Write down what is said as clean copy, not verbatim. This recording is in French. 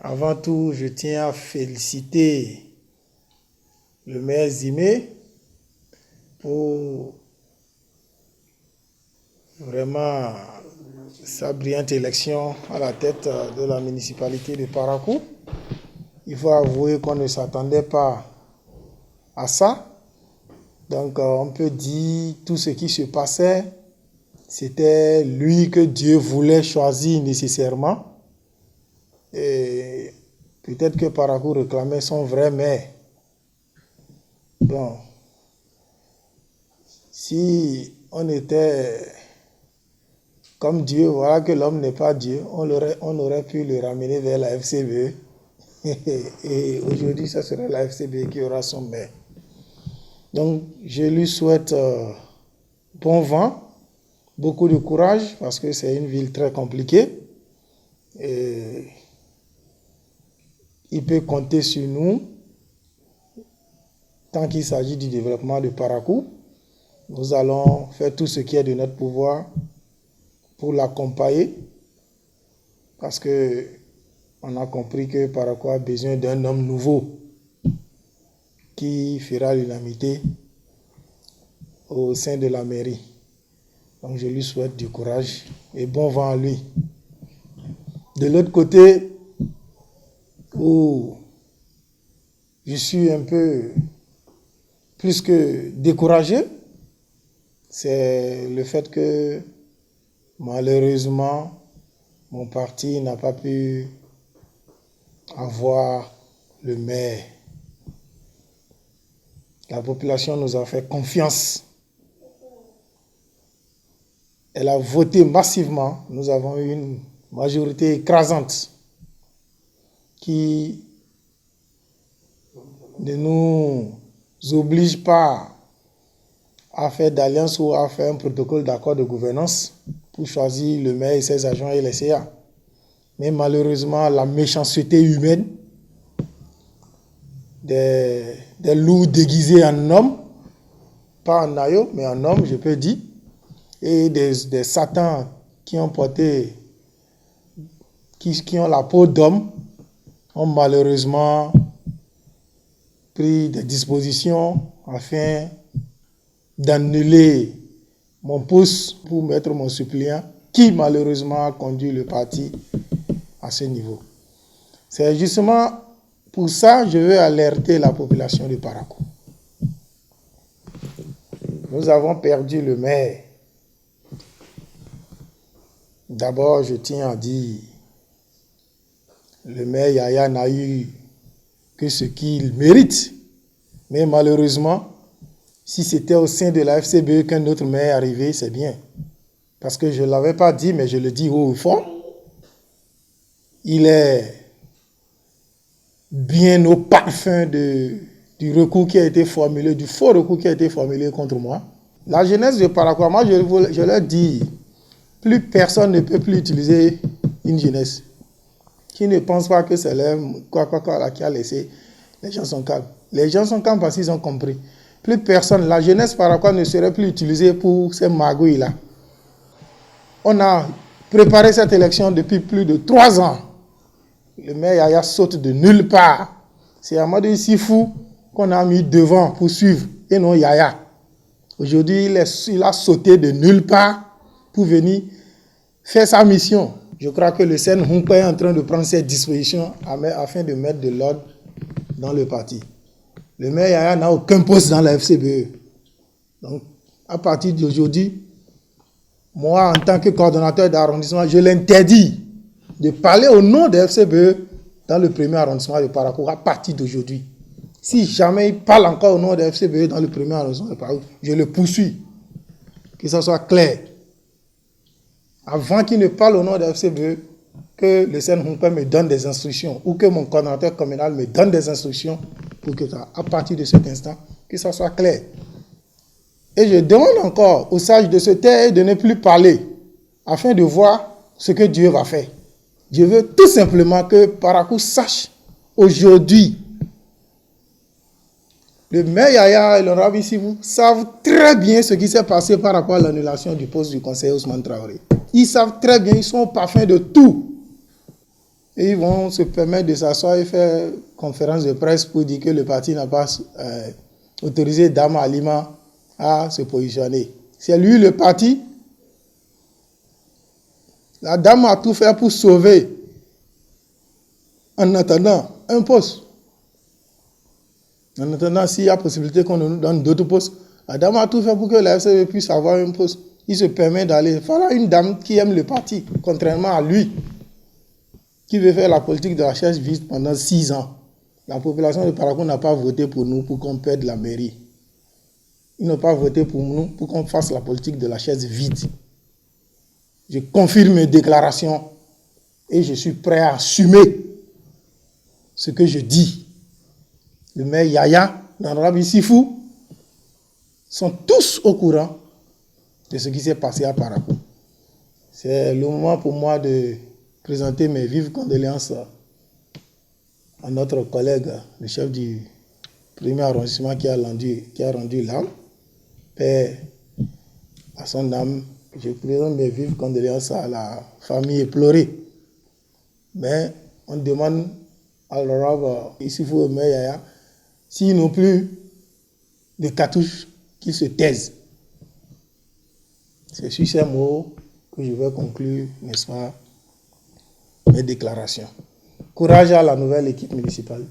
Avant tout, je tiens à féliciter le maire Zimé pour vraiment sa brillante élection à la tête de la municipalité de Parakou. Il faut avouer qu'on ne s'attendait pas à ça. Donc on peut dire tout ce qui se passait, c'était lui que Dieu voulait choisir nécessairement. Et peut-être que Parakou réclamait son vrai maire. Bon, si on était comme Dieu, voilà que l'homme n'est pas Dieu, on aurait pu le ramener vers la FCBE. Et aujourd'hui, ça serait la FCBE qui aura son maire. Donc, je lui souhaite bon vent, beaucoup de courage, parce que c'est une ville très compliquée. Et il peut compter sur nous tant qu'il s'agit du développement de Parakou. Nous allons faire tout ce qui est de notre pouvoir pour l'accompagner, parce que on a compris que Parakou a besoin d'un homme nouveau qui fera l'unanimité au sein de la mairie. Donc je lui souhaite du courage et bon vent à lui. De l'autre côté, où je suis un peu plus que découragé, c'est le fait que malheureusement, mon parti n'a pas pu avoir le maire. La population nous a fait confiance. Elle a voté massivement. Nous avons eu une majorité écrasante qui ne nous oblige pas à faire d'alliance ou à faire un protocole d'accord de gouvernance pour choisir le maire et ses agents et les CA. Mais malheureusement, la méchanceté humaine, des loups déguisés en hommes, pas en aïeux, mais en hommes, je peux dire, et des satans qui ont porté, qui ont la peau d'homme, ont malheureusement pris des dispositions afin d'annuler mon poste pour mettre mon suppléant, qui malheureusement a conduit le parti à ce niveau. C'est justement pour ça que je veux alerter la population de Parakou. Nous avons perdu le maire. D'abord, je tiens à dire, le maire Yaya n'a eu que ce qu'il mérite. Mais malheureusement, si c'était au sein de la FCBE qu'un autre maire est arrivé, c'est bien. Parce que je ne l'avais pas dit, mais je le dis haut et fort. Il est bien au parfum du recours qui a été formulé, du faux recours qui a été formulé contre moi. La jeunesse de Parakou, moi je leur dis, plus personne ne peut plus utiliser une jeunesse qui ne pense pas que c'est l'homme qui a laissé. Les gens sont calmes. Les gens sont calmes parce qu'ils ont compris. Plus personne, la jeunesse Parakou ne serait plus utilisée pour ces magouilles-là. On a préparé cette élection depuis plus de 3 ans. Le maire Yaya saute de nulle part. C'est Amadou Sifou qu'on a mis devant pour suivre, et non Yaya. Aujourd'hui, il a sauté de nulle part pour venir faire sa mission. Je crois que le Sen Humpa est en train de prendre ses dispositions afin de mettre de l'ordre dans le parti. Le maire Yaya n'a aucun poste dans la FCBE. Donc, à partir d'aujourd'hui, moi, en tant que coordonnateur d'arrondissement, je l'interdis de parler au nom de FCBE dans le premier arrondissement de Parakou à partir d'aujourd'hui. Si jamais il parle encore au nom de FCBE dans le premier arrondissement de Parakou, je le poursuis. Que ça soit clair. Avant qu'il ne parle au nom de FCBE, que le CNHUMPE me donne des instructions ou que mon coordonnateur communal me donne des instructions pour que ça, à partir de cet instant, que ça soit clair. Et je demande encore aux sages de se taire et de ne plus parler afin de voir ce que Dieu va faire. Je veux tout simplement que Parakou sache aujourd'hui. Le maire Yaya et l'honorable Sifou savent très bien ce qui s'est passé par rapport à l'annulation du poste du conseiller Ousmane Traoré. Ils savent très bien, ils sont au parfum de tout. Et ils vont se permettre de s'asseoir et faire conférence de presse pour dire que le parti n'a pas autorisé Dame Halima à se positionner. C'est lui le parti. La dame a tout fait pour sauver, en attendant, un poste. En attendant, s'il y a possibilité qu'on nous donne d'autres postes, la dame a tout fait pour que la FCV puisse avoir un poste. Il se permet d'aller. Voilà une dame qui aime le parti, contrairement à lui, qui veut faire la politique de la chaise vide pendant 6 ans. La population de Parakou n'a pas voté pour nous pour qu'on perde la mairie. Ils n'ont pas voté pour nous pour qu'on fasse la politique de la chaise vide. Je confirme mes déclarations et je suis prêt à assumer ce que je dis. Le maire Yaya, l'honorable Issifou, sont tous au courant de ce qui s'est passé à Parakou. C'est le moment pour moi de présenter mes vives condoléances à notre collègue, le chef du premier arrondissement qui a rendu l'âme. Paix à son âme. Je présente mes vives condoléances à la famille éplorée. Mais on demande à l'honorable Issifou et maire Yaya, s'ils n'ont plus de cartouches, qu'ils se taisent. C'est sur ces mots que je vais conclure, n'est-ce pas, mes déclarations. Courage à la nouvelle équipe municipale.